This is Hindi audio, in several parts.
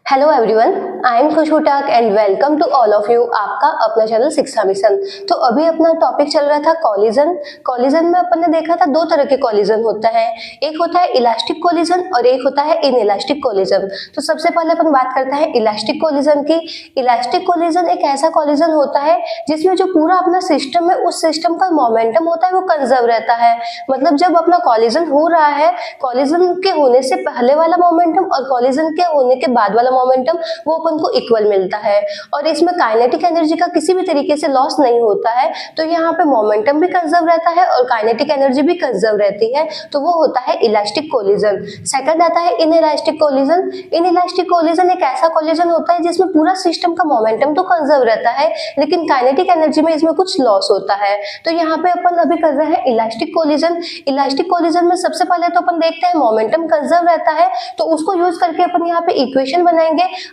Hello everyone, I am Khushboo Tak and welcome to all of you आपका अपना चैनल शिक्षा मिशन। तो अभी अपना टॉपिक चल रहा था कॉलिजन में अपन ने देखा था दो तरह के कॉलिजन होता है, एक होता है इलास्टिक कॉलिजन और एक होता है इनइलास्टिक कॉलिजन। तो सबसे पहले अपन बात करते हैं इलास्टिक कॉलिजन की। इलास्टिक कॉलिजन एक ऐसा कॉलिजन होता है जिसमें जो पूरा अपना सिस्टम है उस सिस्टम का मोमेंटम होता है वो कंजर्व रहता है। मतलब जब अपना कॉलिजन हो रहा है, कॉलिजन के होने से पहले वाला मोमेंटम और कॉलिजन के होने के बाद वाला मोमेंटम वो अपन को इक्वल मिलता है और इसमें काइनेटिक एनर्जी का किसी भी तरीके से लॉस नहीं होता है। तो यहाँ पे मोमेंटम भी कंजर्व रहता है और काइनेटिक एनर्जी भी कंजर्व रहती है, तो वो होता है इलास्टिक कोलिजन। सेकंड आता है इनइलास्टिक कोलिजन। इनइलास्टिक कोलिजन एक ऐसा कोलिजन होता है जिसमें पूरा सिस्टम का मोमेंटम तो कंजर्व रहता है लेकिन काइनेटिक एनर्जी में इसमें कुछ लॉस होता है। तो यहाँ पे अपन अभी कर रहे हैं इलास्टिक कोलिजन। इलास्टिक कोलिजन में सबसे पहले तो अपन देखते हैं मोमेंटम कंजर्व रहता है, तो उसको यूज करके अपन यहाँ पे इक्वेशन बनाएंगे।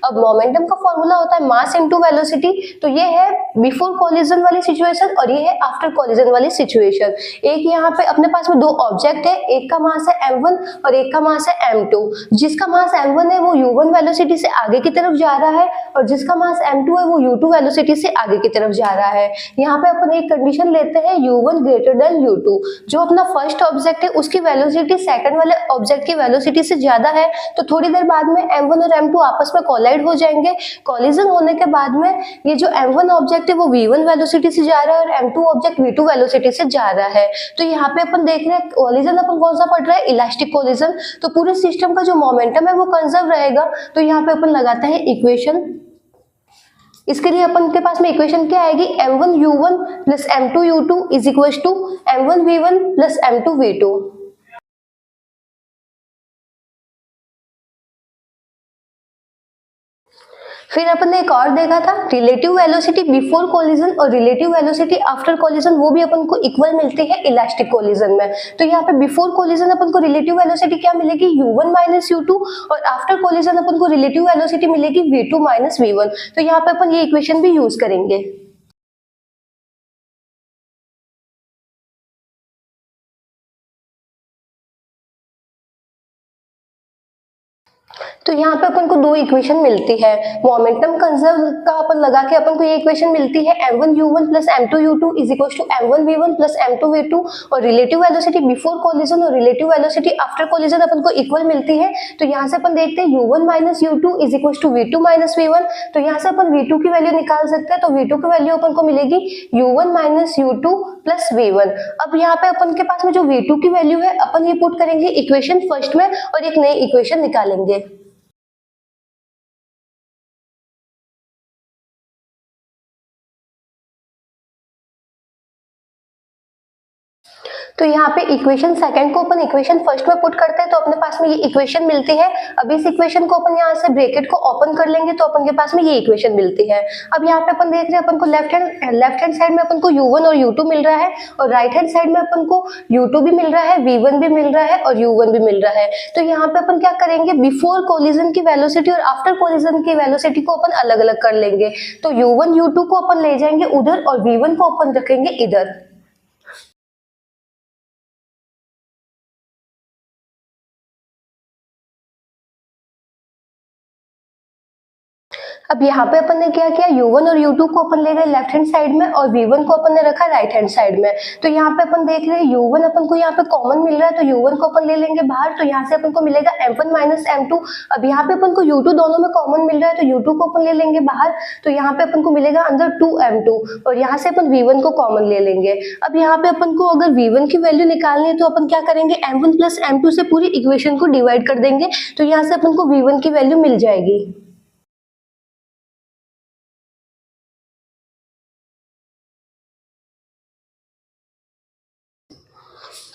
अब मोमेंटम का फॉर्मूला होता है मास इनटू वेलोसिटी। तो ये है बिफोर कोलिजन वाली सिचुएशन और ये है आफ्टर कोलिजन वाली सिचुएशन। एक यहाँ पे अपने पास में दो ऑब्जेक्ट है, एक का मास है m1 और एक का मास है m2। जिसका मास m1 है वो u1 वेलोसिटी से आगे की तरफ जा रहा है और जिसका मास m2 है वो u2 वेलोसिटी से आगे की तरफ जा रहा है। यहाँ पे अपन एक कंडीशन लेते हैं u1 ग्रेटर देन u2। जो अपना फर्स्ट ऑब्जेक्ट है उसकी वेलोसिटी सेकंड वाले ऑब्जेक्ट की वेलोसिटी से ज्यादा है, तो थोड़ी देर बाद में m1 और m2 आपस में कोलाइड हो जाएंगे। कोलिजन होने के बाद में ये जो m1 ऑब्जेक्ट है वो v1 वेलोसिटी से जा रहा है और m2 ऑब्जेक्ट v2 वेलोसिटी से जा रहा है। तो यहाँ पे अपन देख रहे हैं कोलिजन अपन कौन सा पढ़ रहा है, इलास्टिक कोलिजन। तो पूरे सिस्टम का जो मोमेंटम है वो कंजर्व रहेगा। तो यहाँ पे अपन लगाते हैं इक्वेशन। इसके लिए अपन के पास में इक्वेशन क्या आएगी, m1u1 plus m2u2 is equal to m1v1 plus m2v2। फिर अपन ने एक और देखा था रिलेटिव वेलोसिटी बिफोर कोलिजन और रिलेटिव वेलोसिटी आफ्टर कोलिजन, वो भी अपन को इक्वल मिलती है इलास्टिक कोलिजन में। तो यहाँ पे बिफोर कोलिजन अपन को रिलेटिव वेलोसिटी क्या मिलेगी, u1 माइनस u2 और आफ्टर कोलिजन अपन को रिलेटिव वेलोसिटी मिलेगी v2 माइनस v1। तो यहाँ पे अपन ये इक्वेशन भी यूज करेंगे। तो यहाँ पे अपन को दो इक्वेशन मिलती है। मोमेंटम कंजर्व का अपन लगा के अपन को ये इक्वेशन मिलती है m1u1 plus m2u2 is equal to m1v1 plus m2v2 और रिलेटिव वेलोसिटी बिफोर कोलिजन और रिलेटिव वेलोसिटी आफ्टर कोलिजन अपन को इक्वल मिलती है। तो यहाँ से अपन देखते हैं u1 minus u2 is equal to v2 minus v1। तो यहाँ से अपन v2 की वैल्यू निकाल सकते हैं। तो v2 की वैल्यू अपन को मिलेगी u1 minus u2 plus v1। अब यहाँ पे अपन के पास में जो v2 की वैल्यू है अपन ये पुट करेंगे इक्वेशन फर्स्ट में और एक नई इक्वेशन निकालेंगे। तो यहाँ पे इक्वेशन सेकंड को अपन इक्वेशन फर्स्ट में पुट करते हैं तो अपने पास में ये इक्वेशन मिलती है। अब इस इक्वेशन को अपन यहाँ से ब्रैकेट को ओपन कर लेंगे तो अपन के पास में ये इक्वेशन मिलती है। अब यहाँ पे अपन देख रहे हैं अपन को लेफ्ट हैंड साइड में अपन को u1 और u2 मिल रहा है और राइट हैंड साइड में अपन को u2 भी मिल रहा है, v1 भी मिल रहा है और u1 भी मिल रहा है। तो यहाँ पे अपन क्या करेंगे, बिफोर कोलिजन की वेलोसिटी और आफ्टर कोलिजन की वेलोसिटी को अपन अलग अलग कर लेंगे। तो u1 u2 को अपन ले जाएंगे उधर और v1 को अपन रखेंगे इधर। अब यहाँ पे अपन ने क्या किया, u1 और u2 को अपन ले गए लेफ्ट हैंड साइड में और v1 को अपन ने रखा राइट हैंड साइड में। तो यहाँ पे अपन देख रहे हैं u1 अपन को यहाँ पे कॉमन मिल रहा है तो u1 को अपन ले लेंगे बाहर। तो यहाँ से अपन को मिलेगा m1 माइनस m2। अब यहाँ पे अपन को u2 दोनों में कॉमन मिल रहा है तो u2 को अपन ले लेंगे बाहर। तो यहाँ पे अपन को मिलेगा अंदर 2m2 और यहाँ से अपन v1 को कॉमन ले लेंगे। अब यहाँ पे अपन को अगर v1 की वैल्यू निकालनी है तो अपन क्या करेंगे, m1 प्लस m2 से पूरी इक्वेशन को डिवाइड कर देंगे। तो यहाँ से अपन को v1 की वैल्यू मिल जाएगी।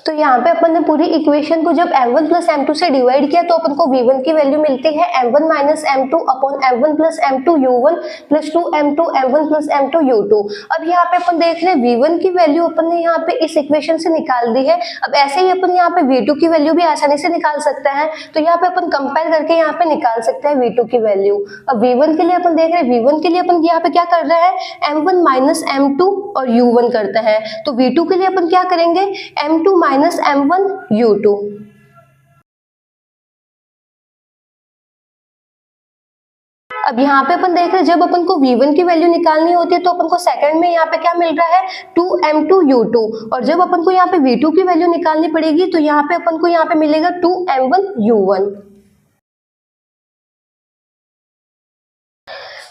तो यहाँ पे अपन ने पूरी इक्वेशन को जब m1 प्लस m2 से डिवाइड किया तो अपन को v1 की वैल्यू मिलती है m1 minus m2 upon m1 plus m2 u1 plus 2m2 m1 plus m2 u2। अब यहाँ पे अपन देख रहे हैं v1 की वैल्यू अपन ने यहाँ पे इस इक्वेशन से निकाल दी है। अब ऐसे ही अपन यहाँ पे v2 की वैल्यू भी आसानी से निकाल सकते हैं। तो यहाँ पे अपन कंपेयर करके यहाँ पे निकाल सकते हैं v2 की वैल्यू। अब v1 के लिए अपन देख रहे हैं, v1 के लिए अपन यहाँ पे क्या कर रहे हैं, m1 माइनस m2 और u1 करते हैं। तो v2 के लिए अपन क्या करेंगे, m2 माइनस m1 u2। अब यहाँ पे अपन देख रहे हैं जब अपन को v1 की वैल्यू निकालनी होती है तो अपन को सेकंड में यहाँ पे क्या मिल रहा है 2m2u2, और जब अपन को यहाँ पे v2 की वैल्यू निकालनी पड़ेगी तो यहाँ पे अपन को यहाँ पे मिलेगा 2m1u1।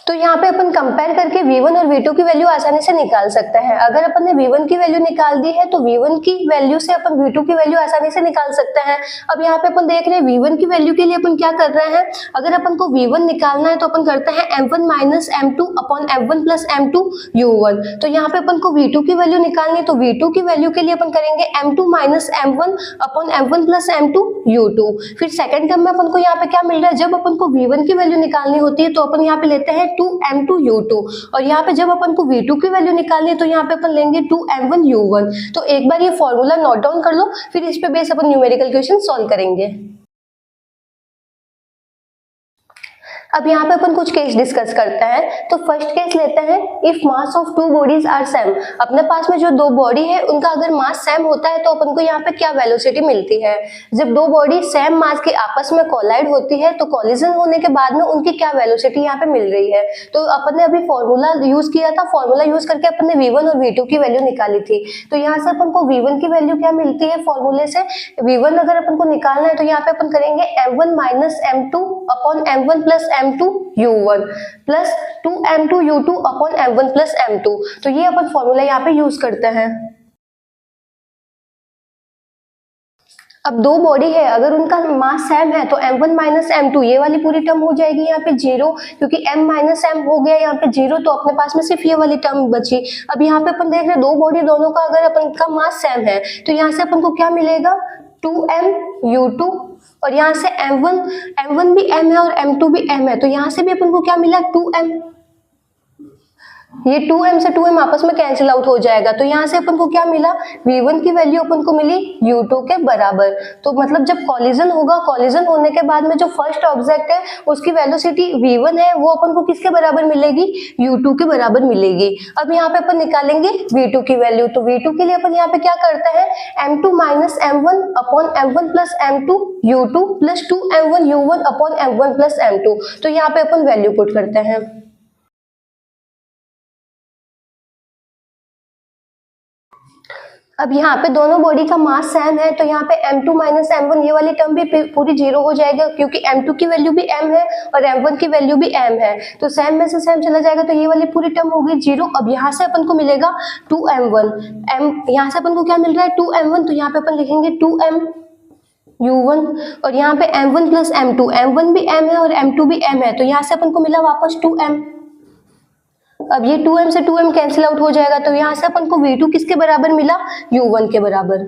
तो यहाँ पे अपन कंपेयर करके v1 और v2 की वैल्यू आसानी से निकाल सकते हैं। अगर अपन ने v1 की वैल्यू निकाल दी है तो v1 की वैल्यू से अपन v2 की वैल्यू आसानी से निकाल सकते हैं। अब यहाँ पे अपन देख रहे हैं v1 की वैल्यू के लिए अपन क्या कर रहे हैं, अगर अपन को v1 निकालना है तो अपन करते हैं m1 minus m2 upon m1 plus m2 u1। तो यहाँ पे अपन को v2 की वैल्यू निकालनी है तो v2 की वैल्यू के लिए अपन करेंगे m2 minus m1 upon m1 plus m2 u2। फिर सेकंड टर्म में अपन को यहाँ पे क्या मिल रहा है, जब अपन को v1 की वैल्यू निकालनी होती है तो अपन यहाँ पे लेते हैं 2m2u2, और यहाँ पे जब अपन को v2 की वैल्यू निकालनी है तो यहाँ पे अपन लेंगे 2m1u1। तो एक बार ये फॉर्मूला नोट डाउन कर लो, फिर इस पे बेस अपन न्यूमेरिकल क्वेश्चन सॉल्व करेंगे। अब यहाँ पे अपन कुछ केस डिस्कस करते हैं। तो फर्स्ट केस लेते हैं, if mass of two bodies are same. अपने पास में जो दो बॉडी है उनका अगर मास सेम होता है तो अपन को यहाँ पे क्या वेलोसिटी मिलती है। जब दो बॉडी सेम मास के आपस में कोलाइड होती है तो कोलिजन होने के बाद में उनकी क्या वेलोसिटी यहाँ पे मिल रही है। तो अपन ने अभी फॉर्मूला यूज किया था, फॉर्मूला यूज करके अपन ने v1 और v2 की वैल्यू निकाली थी। तो यहाँ से अपन को v1 की वैल्यू क्या मिलती है फॉर्मूले से, v1 अगर अपन को निकालना है तो यहाँ पे अपन करेंगे m1 minus m2 upon m1 plus m2u1 plus 2m2u2 upon m1 plus m2। तो ये अपन फॉर्मूला यहाँ पे यूज करते हैं। अब दो बॉडी है, अगर उनका मास सेम है तो m1 माइनस m2 ये वाली पूरी टर्म हो जाएगी यहाँ पे जीरो, क्योंकि m माइनस m हो गया यहाँ पे जीरो, तो अपने पास में सिर्फ ये वाली टर्म बची। अब यहाँ पे अपन देख रहे हैं दो बॉडी दोनों का अगर अपन का मास सेम है तो यहाँ से अपन को क्या मिलेगा 2mu2, और यहाँ से m1 भी m है और m2 भी m है, तो यहाँ से भी अपन को क्या मिला 2m। ये 2m से 2m आपस में कैंसिल आउट हो जाएगा, तो यहाँ से अपन को क्या मिला v1 की वैल्यू अपन को मिली u2 के बराबर। तो मतलब जब कॉलिजन होगा, कॉलिजन होने के बाद में जो फर्स्ट ऑब्जेक्ट है उसकी वेलोसिटी v1 है वो अपन को किसके बराबर मिलेगी u2 के बराबर मिलेगी। अब यहाँ पे अपन निकालेंगे v2 की वैल्यू। तो v2 के लिए अपन यहाँ पे क्या करते हैं m2 minus m1 upon m1 plus m2 u2 plus 2m1 u1 upon m1 plus m2। तो यहाँ पे अपन वैल्यू पुट करते हैं। अब यहाँ पे दोनों बॉडी का मास सेम है तो यहाँ पे m2 माइनस m1 ये वाली टर्म भी पूरी जीरो हो जाएगा, क्योंकि m2 की वैल्यू भी m है और m1 की वैल्यू भी m है, तो सेम में से सेम चला जाएगा तो ये वाली पूरी टर्म होगी जीरो। अब यहाँ से अपन को मिलेगा 2m1, यहाँ से अपन को क्या मिल रहा है 2m1, तो यहाँ पे अपन लिखेंगे 2m u1, और यहाँ पे m1 प्लस m2, m1 भी m है और m2 भी m है, तो यहाँ से अपन को मिला वापस 2m। अब ये 2m से 2m कैंसिल आउट हो जाएगा, तो यहाँ से अपन को v2 किसके बराबर मिला u1 के बराबर।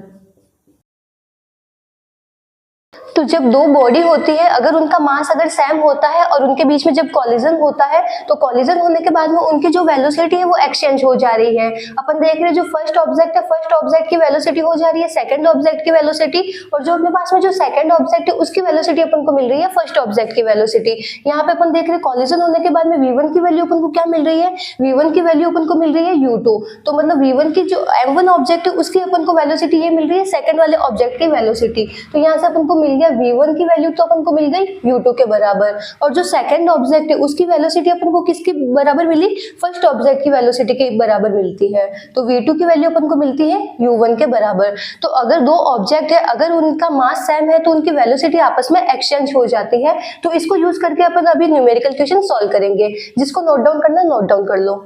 तो जब दो बॉडी होती है अगर उनका मास अगर सेम होता है और उनके बीच में जब कॉलिजन होता है तो कॉलिजन होने के बाद में उनकी जो वेलोसिटी है वो एक्सचेंज हो जा रही है। अपन देख रहे हैं जो फर्स्ट ऑब्जेक्ट है, फर्स्ट ऑब्जेक्ट की वेलोसिटी हो जा रही है सेकंड ऑब्जेक्ट की वेलोसिटी, और जो अपने पास में जो सेकंड ऑब्जेक्ट है उसकी वेलोसिटी अपन को मिल रही है फर्स्ट ऑब्जेक्ट की वेलोसिटी। यहाँ पे अपन देख रहे हैं कॉलिजन होने के बाद में v1 की वैल्यू अपन को क्या मिल रही है, v1 की वैल्यू अपन को मिल रही है u2। तो मतलब v1 की जो m1 ऑब्जेक्ट है उसकी अपन को वेलोसिटी ये मिल रही है सेकंड वाले ऑब्जेक्ट की वेलोसिटी। तो यहाँ से अपन को मिल गया v1 की वैल्यू तो अपन को मिल गई u2 के बराबर, और जो सेकंड ऑब्जेक्ट है उसकी वेलोसिटी अपन को किसके बराबर मिली, फर्स्ट ऑब्जेक्ट की वेलोसिटी के बराबर मिलती है। तो v2 की वैल्यू अपन को मिलती है u1 के बराबर। तो अगर दो ऑब्जेक्ट है अगर उनका मास सेम है तो उनकी वेलोसिटी आपस में एक्सचेंज हो जाती है। तो इसको यूज करके अपन अभी न्यूमेरिकल क्वेश्चन सॉल्व करेंगे, जिसको नोट डाउन करना नोट डाउन कर लो।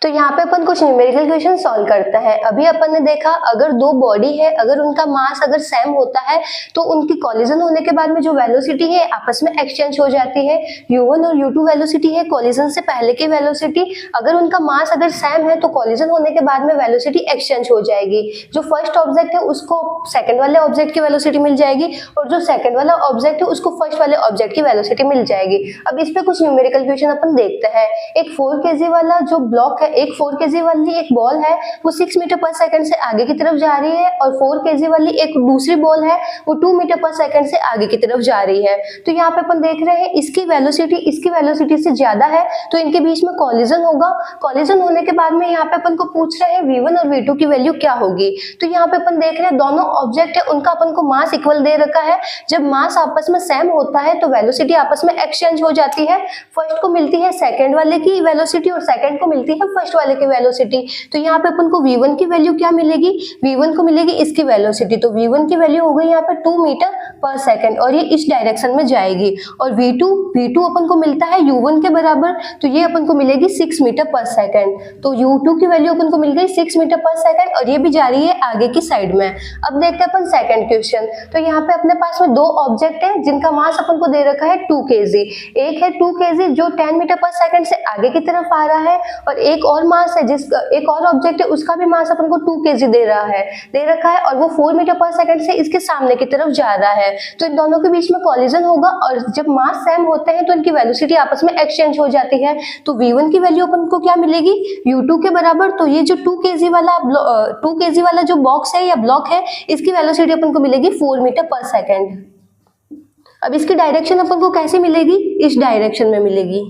तो यहाँ पे अपन कुछ न्यूमेरिकल क्वेश्चन सॉल्व करते हैं। अभी अपन ने देखा अगर दो बॉडी है अगर उनका मास अगर सेम होता है तो उनकी कॉलिजन होने के बाद में जो वेलोसिटी है आपस में एक्सचेंज हो जाती है। u1 और u2 वेलोसिटी है कॉलिजन से पहले की वेलोसिटी, अगर उनका मास अगर सेम है तो कॉलिजन होने के बाद में वेलोसिटी एक्सचेंज हो जाएगी। जो फर्स्ट ऑब्जेक्ट है उसको सेकंड वाले ऑब्जेक्ट की वेलोसिटी मिल जाएगी और जो सेकंड वाला ऑब्जेक्ट है उसको फर्स्ट वाले ऑब्जेक्ट की वेलोसिटी मिल जाएगी। अब इस पे कुछ न्यूमेरिकल क्वेश्चन अपन देखते हैं। एक 4 kg वाला जो ब्लॉक है है, एक 4 kg वाली एक बॉल है वो 6 मीटर पर सेकंड से आगे की तरफ जा रही है और 4 kg वाली एक दूसरी बॉल है वो 2 मीटर पर सेकंड से आगे की तरफ जा रही है। तो यहाँ पे अपन देख रहे हैं इसकी वेलोसिटी से ज्यादा है तो इनके बीच में कॉलिजन होगा। कॉलिजन होने के बाद में यहाँ पे अपन को पूछ रहे हैं v1 और v2 की वैल्यू क्या होगी। तो यहाँ पे अपन देख रहे हैं दोनों ऑब्जेक्ट है उनका अपन को मास इक्वल दे रखा है। जब मास आपस में सेम होता है तो वेलोसिटी आपस में एक्सचेंज हो जाती है। फर्स्ट को मिलती है सेकंड वाले की वेलोसिटी और सेकंड को मिलती है फर्स्ट वाले की वेलोसिटी। तो यहाँ पे अपन को v1 की वैल्यू क्या मिलेगी, v1 को मिलेगी इसकी वेलोसिटी। तो v1 की वैल्यू हो गई यहाँ पे 2 मीटर पर सेकंड और ये इस डायरेक्शन में जाएगी। और v2 अपन को मिलता है u1 के बराबर तो ये अपन को मिलेगी 6 मीटर पर सेकंड। तो u2 की वैल्यू अपन को मिल गई 6 मीटर पर सेकंड और ये भी जा रही है आगे की साइड में। अब देखते हैं अपन सेकंड क्वेश्चन। तो यहाँ पे अपने पास में दो ऑब्जेक्ट है जिनका मास अपन को दे रखा है 2 kg। एक है 2 kg जो 10 मीटर पर सेकंड से आगे की तरफ आ रहा है और एक और मास है एक और ऑब्जेक्ट है उसका भी मास अपन को 2 kg दे रखा है और वो 4 मीटर पर सेकंड से इसके सामने की तरफ जा रहा है। तो इन दोनों के बीच में कॉलिजन होगा और जब मास सेम होते हैं तो इनकी वेलोसिटी आपस में एक्सचेंज हो जाती है। तो v1 की वैल्यू अपन को क्या मिलेगी u2 के बराबर। तो ये जो 2 kg वाला जो बॉक्स है या ब्लॉक है इसकी वेलोसिटी अपन को मिलेगी 4 मीटर पर सेकंड। अब इसकी डायरेक्शन अपन को कैसे मिलेगी, इस डायरेक्शन में मिलेगी।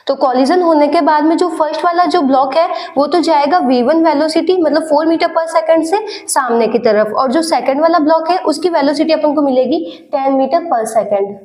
तो कॉलिजन होने के बाद में जो फर्स्ट वाला जो ब्लॉक है वो तो जाएगा v1 वेलोसिटी मतलब 4 मीटर पर सेकंड से सामने की तरफ और जो सेकंड वाला ब्लॉक है उसकी वेलोसिटी अपन को मिलेगी 10 मीटर पर सेकंड।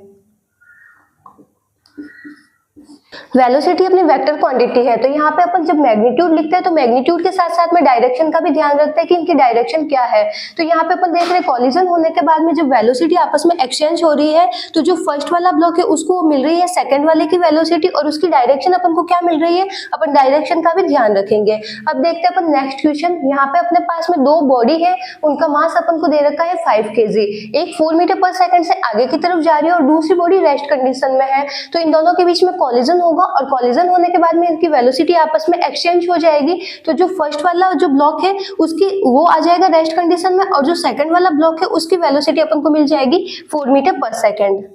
वेलोसिटी अपनी वेक्टर क्वांटिटी है तो यहाँ पे अपन जब मैग्नीट्यूड लिखते हैं तो मैग्नीट्यूड के साथ साथ में डायरेक्शन का भी ध्यान रखते हैं कि इनकी डायरेक्शन क्या है। तो यहाँ पे अपन देख रहे हैं कॉलिजन होने के बाद में जब वेलोसिटी आपस में एक्सचेंज हो रही है तो जो फर्स्ट वाला ब्लॉक है उसको मिल रही है सेकंड वाले की वेलोसिटी और उसकी डायरेक्शन अपन को क्या मिल रही है, अपन डायरेक्शन का भी ध्यान रखेंगे। अब देखते हैं अपन नेक्स्ट क्वेश्चन। यहाँ पे अपने पास में दो बॉडी है उनका मास अपन को दे रखा है 5 kg। एक 4 मीटर पर सेकंड से आगे की तरफ जा रही है और दूसरी बॉडी रेस्ट कंडीशन में है। तो इन दोनों के बीच में कॉलिजन होगा और कॉलिजन होने के बाद में इनकी वेलोसिटी आपस में एक्सचेंज हो जाएगी। तो जो फर्स्ट वाला जो ब्लॉक है उसकी वो आ जाएगा रेस्ट कंडीशन में और जो सेकंड वाला ब्लॉक है उसकी वेलोसिटी अपन को मिल जाएगी 4 मीटर पर सेकंड।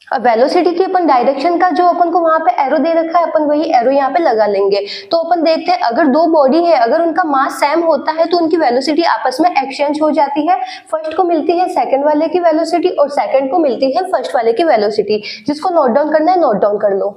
अब वेलोसिटी की अपन डायरेक्शन का जो अपन को वहां पे एरो दे रखा है अपन वही एरो यहाँ पे लगा लेंगे। तो अपन देखते हैं अगर दो बॉडी है अगर उनका मास सेम होता है तो उनकी वेलोसिटी आपस में एक्सचेंज हो जाती है। फर्स्ट को मिलती है सेकंड वाले की वेलोसिटी और सेकंड को मिलती है फर्स्ट वाले की वेलोसिटी। जिसको नोट डाउन करना है नोट डाउन कर लो।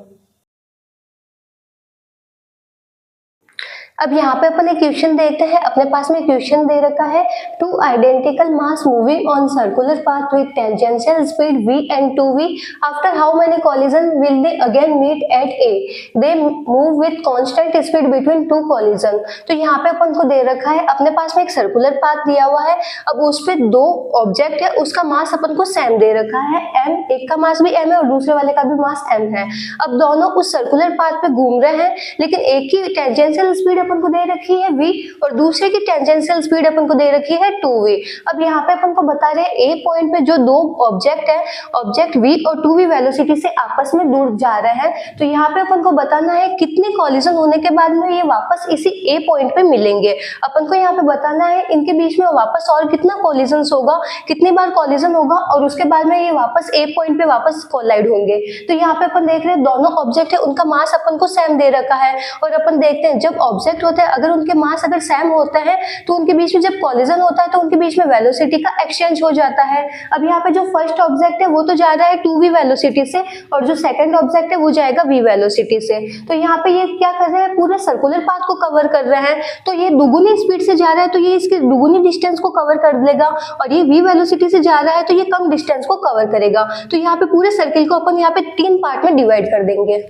अब यहाँ पे अपन एक क्वेश्चन देखते हैं। अपने पास में क्वेश्चन दे रखा है two identical mass moving on circular path with tangential speed v and 2v after how many collision will they again meet at a, they move with constant speed between two collision. तो यहाँ पे अपन को दे रखा है अपने पास में एक सर्कुलर पाथ दिया हुआ है। अब उस पे दो ऑब्जेक्ट है उसका मास अपन को सेम दे रखा है m, एक का मास भी m है और दूसरे वाले का भी मास m है। अब दोनों उस सर्कुलर पाथ पे घूम रहे हैं लेकिन एक की टेंजेंशियल स्पीड अपन को दे रखी है v और दूसरे की टेंजेंशियल स्पीड अपन को दे रखी है 2v। अब यहाँ पे अपन को बता रहे हैं a पॉइंट पे जो दो ऑब्जेक्ट है ऑब्जेक्ट v और 2v वेलोसिटी से आपस में दूर जा रहे हैं। तो यहाँ पे अपन को बताना है कितने कॉलिजन होने के बाद में ये वापस इसी a पॉइंट पे मिलेंगे। अपन को यहाँ पे बताना है इनके बीच में वापस और कितना कॉलिजन होगा, कितनी बार कॉलिजन होगा और उसके बाद में ये वापस a पॉइंट पे वापस कोलाइड होंगे। तो यहाँ पे अपन देख रहे हैं दोनों ऑब्जेक्ट है उनका मास अपन को सेम दे रखा है और अपन देखते हैं जब ऑब्जेक्ट होते हैं अगर उनके मास अगर सेम होता है तो उनके बीच में जब कॉलिजन होता है तो उनके बीच में वेलोसिटी का एक्सचेंज हो जाता है। अब यहाँ पे जो फर्स्ट ऑब्जेक्ट है वो तो जा रहा है 2v वेलोसिटी से और जो सेकंड ऑब्जेक्ट है वो जाएगा v वेलोसिटी से। तो यहाँ पे ये क्या कर रहे हैं पूरे सर्कुलर पाथ को कवर कर रहे हैं। तो ये दुगुनी स्पीड से जा रहा है तो ये इसके दुगुनी डिस्टेंस को कवर कर लेगा और ये v वेलोसिटी से जा रहा है तो ये कम डिस्टेंस को कवर करेगा। तो यहाँ पे पूरे सर्किल को अपन यहाँ पे 3 पार्ट में डिवाइड कर देंगे।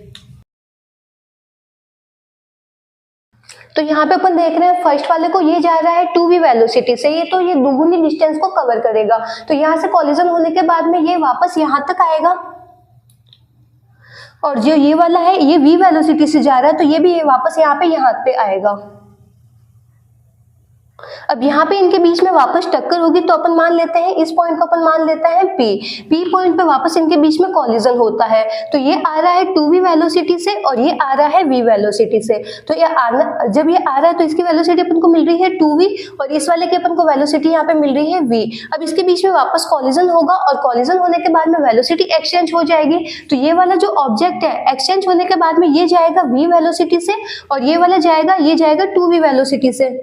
तो यहाँ पे अपन देख रहे हैं फर्स्ट वाले को ये जा रहा है 2v वेलोसिटी से ये तो ये दुगुनी डिस्टेंस को कवर करेगा। तो यहाँ से कॉलिजन होने के बाद में ये वापस यहाँ तक आएगा और जो ये वाला है ये v वेलोसिटी से जा रहा है तो ये भी वापस यहाँ पे यहाँ पे आएगा। अब यहाँ पे इनके बीच में वापस टक्कर होगी तो अपन मान लेते हैं इस पॉइंट को अपन मान लेते हैं पी पॉइंट पे वापस इनके बीच में कॉलिजन होता है। तो ये आ रहा है 2v वेलोसिटी से और ये आ रहा है v वेलोसिटी से। तो ये आना, जब ये आ रहा है तो इसकी वेलोसिटी अपन को मिल रही है 2v और इस वाले की अपन को वेलोसिटी यहाँ पे मिल रही है v। अब इसके बीच में वापस कॉलिजन होगा और कॉलिजन होने के बाद में वेलोसिटी एक्सचेंज हो जाएगी। तो ये वाला जो ऑब्जेक्ट है एक्सचेंज होने के बाद में ये जाएगा v वेलोसिटी से और ये वाला जाएगा, ये जाएगा 2v वेलोसिटी से।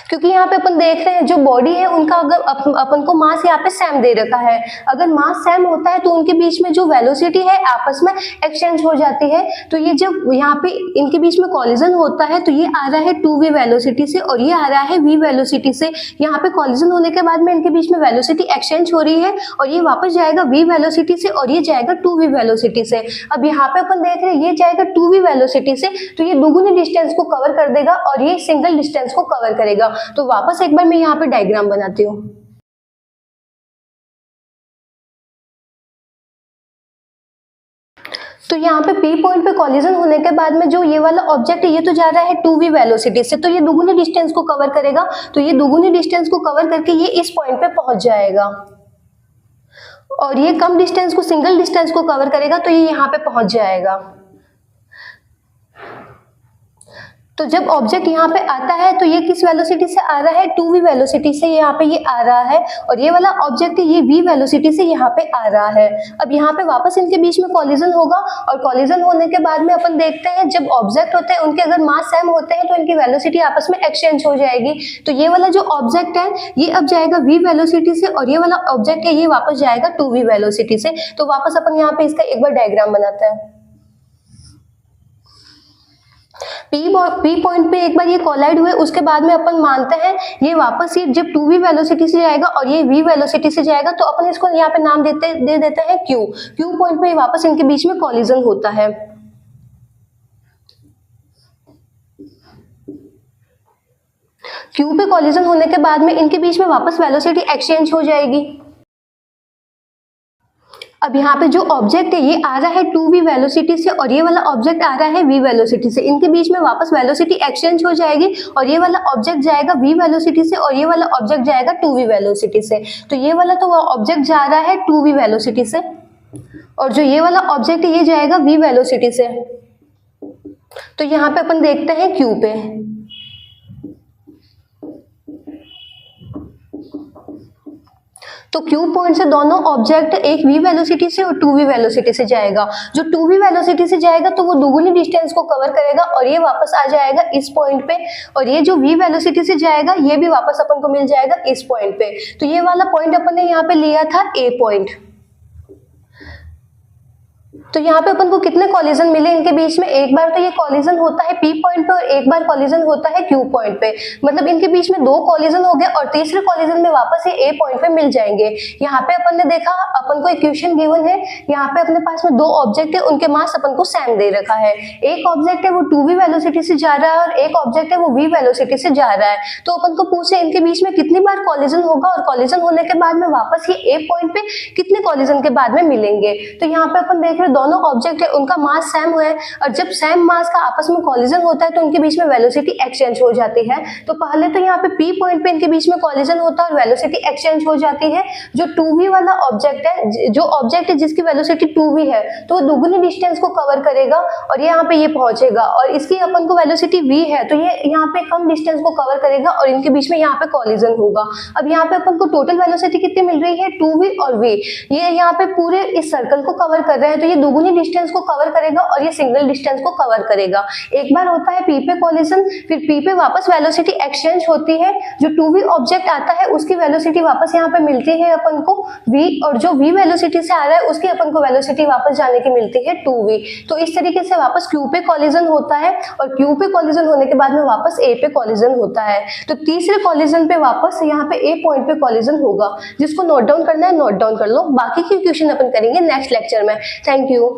क्योंकि यहाँ पे अपन देख रहे हैं जो बॉडी है उनका अगर अपन को मास यहाँ पे सेम दे रखा है, अगर मास सेम होता है तो उनके बीच में जो वेलोसिटी है आपस में एक्सचेंज हो जाती है। तो ये जब यहाँ पे इनके बीच में कॉलिजन होता है तो ये आ रहा है 2v वेलोसिटी से और ये आ रहा है v वेलोसिटी से। यहाँ पे कॉलिजन होने के बाद में इनके बीच में वेलोसिटी एक्सचेंज हो रही है और ये वापस जाएगा v वेलोसिटी से और ये जाएगा 2v वेलोसिटी से। अब यहाँ पे अपन देख रहे हैं ये जाएगा 2v वेलोसिटी से तो ये दुगुनी डिस्टेंस को कवर कर देगा और ये सिंगल डिस्टेंस को कवर करेगा। तो वापस एक बार मैं यहाँ पे डायग्राम बनाती हूँ। तो यहाँ पे P पॉइंट पे कॉलिजन होने के बाद में जो ये वाला ऑब्जेक्ट है ये तो जा रहा है 2v वेलोसिटी से, तो ये दुगुनी डिस्टेंस को कवर करेगा। तो ये दुगुनी डिस्टेंस को कवर करके ये इस पॉइंट पे पहुंच जाएगा और ये कम डिस्टेंस को, सिंगल डिस्टेंस को कवर करेगा तो ये यहाँ पे पहुंच जाएगा। तो जब ऑब्जेक्ट यहाँ पे आता है तो ये किस वेलोसिटी से आ रहा है, 2v वेलोसिटी से यहाँ पे ये आ रहा है और ये वाला ऑब्जेक्ट है ये v वेलोसिटी से यहाँ पे आ रहा है। अब यहाँ पे वापस इनके बीच में कॉलिजन होगा और कॉलिजन होने के बाद में अपन देखते हैं जब ऑब्जेक्ट होते हैं उनके अगर मास सेम होते हैं तो इनकी वेलोसिटी आपस में एक्सचेंज हो जाएगी। तो ये वाला जो ऑब्जेक्ट है ये अब जाएगा v वेलोसिटी से और ये वाला ऑब्जेक्ट है ये वापस जाएगा 2v वेलोसिटी से। तो वापस अपन यहाँ पे इसका एक बार डायग्राम बनाते हैं। P पॉइंट पे एक बार ये कोलाइड हुए उसके बाद में अपन मानते हैं ये वापस ये जब 2v वेलोसिटी से जाएगा और ये v वेलोसिटी से जाएगा तो अपन इसको यहाँ पे नाम दे देते हैं Q पॉइंट पे वापस इनके बीच में कॉलिजन होता है। Q पे कॉलिजन होने के बाद में इनके बीच में वापस वेलोसिटी एक्सचेंज हो जाएगी। अब यहाँ पे जो ऑब्जेक्ट है ये आ रहा है 2v वेलोसिटी से और ये वाला ऑब्जेक्ट आ रहा है v वेलोसिटी से, इनके बीच में वापस वेलोसिटी एक्सचेंज हो जाएगी और ये वाला ऑब्जेक्ट जाएगा v वेलोसिटी से और ये वाला ऑब्जेक्ट जाएगा 2v वेलोसिटी से। तो ये वाला तो ऑब्जेक्ट जा रहा है 2v वेलोसिटी से और जो ये वाला ऑब्जेक्ट है ये जाएगा v वेलोसिटी से। तो यहाँ पे अपन देखते हैं Q पे, तो Q पॉइंट से दोनों ऑब्जेक्ट एक v वेलोसिटी से और 2v वेलोसिटी से जाएगा। जो 2v वेलोसिटी से जाएगा तो वो दुगुनी डिस्टेंस को कवर करेगा और ये वापस आ जाएगा इस पॉइंट पे और ये जो v वेलोसिटी से जाएगा ये भी वापस अपन को मिल जाएगा इस पॉइंट पे। तो ये वाला पॉइंट अपन ने यहाँ पे लिया था A पॉइंट। तो यहाँ पे अपन को कितने कॉलिजन मिले इनके बीच में, एक बार तो ये कॉलिजन होता है P पॉइंट पे और एक बार कॉलिजन होता है Q पॉइंट पे, मतलब इनके बीच में दो कॉलिजन हो गए और तीसरे कॉलिजन में वापस ये A पॉइंट पे मिल जाएंगे। यहाँ पे अपन ने देखा अपन को इक्वेशन गिवन है, यहाँ पे अपने पास में दो ऑब्जेक्ट है उनके मास अपन को सेम दे रखा है। एक ऑब्जेक्ट है वो 2v वेलोसिटी से जा रहा है और एक ऑब्जेक्ट है वो v वेलोसिटी से जा रहा है। तो अपन को पूछे इनके बीच में कितनी बार कॉलिजन होगा और कॉलिजन होने के बाद में वापस ये A पॉइंट पे कितने कॉलिजन के बाद में मिलेंगे। तो यहाँ पे अपन देख रहे दोनों ऑब्जेक्ट है उनका मास सेम है और जब सेम मास का आपस में कॉलिजन होता है तो उनके बीच में वेलोसिटी एक्सचेंज हो जाती है। तो पहले तो यहाँ पे P पॉइंट पे इनके बीच में कॉलिजन होता है और वेलोसिटी एक्सचेंज हो जाती है। जो 2v वाला ऑब्जेक्ट है, जो ऑब्जेक्ट है जिसकी वेलोसिटी 2v है तो वो दुगुनी डिस्टेंस को कवर करेगा और यहाँ पे ये पहुंचेगा और इसकी अपन को वेलोसिटी v है तो ये यहाँ पे कम डिस्टेंस को कवर करेगा और इनके बीच में यहाँ पे कॉलिजन होगा। अब यहाँ पे अपन को टोटल वेलोसिटी कितनी मिल रही है, 2v और v, ये यहाँ पे पूरे इस सर्कल को कवर कर रहे हैं तो ये दुगुनी डिस्टेंस को कवर करेगा और ये सिंगल डिस्टेंस को कवर करेगा। एक बार होता है P पे कॉलिजन, फिर P पे वापस वेलोसिटी एक्सचेंज होती है, जो 2v ऑब्जेक्ट आता है उसकी वेलोसिटी वापस यहाँ पे मिलती है अपन को v और जो v वेलोसिटी से आ रहा है उसकी अपन को वेलोसिटी वापस जाने की मिलती है 2v। तो इस तरीके से वापस Q पे कॉलिजन होता है और Q पे कॉलिजन होने के बाद में वापस A पे कॉलिजन होता है। तो तीसरे कॉलिजन पे वापस यहाँ पे A पॉइंट पे कॉलिजन होगा। जिसको नोट डाउन करना है नोट डाउन कर लो, बाकी की क्वेश्चन अपन करेंगे नेक्स्ट लेक्चर में। Thank you.